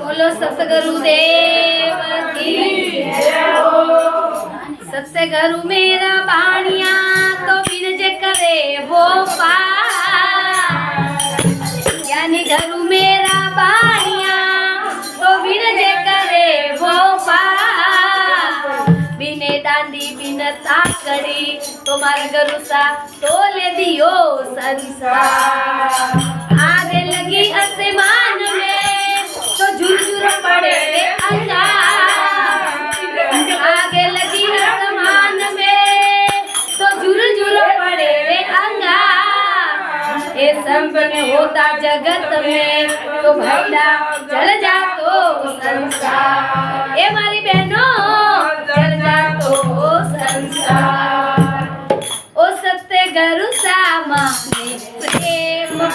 बोलो सतगुरुदेव की जय हो। सतगुरु मेरा बाणिया तो बिरज करे वो पार। यानी गुरु मेरा बाणिया तो बिरज करे वो पार। बिने दांडी बिन ताकड़ी तुम्हारे गुरु सा तोले दियो संसार। आगे लगी आसमान में तो झुरझुर पड़े रे अंगार। आगे लगी आसमान में तो झुरझुर पड़े रे अंगार। ये संपन्न होता जगत में तो भैया चल जा तो संसार। ये मारी बहनों चल जा तो संसार। ओ सत्य गुरु सामाने प्रेम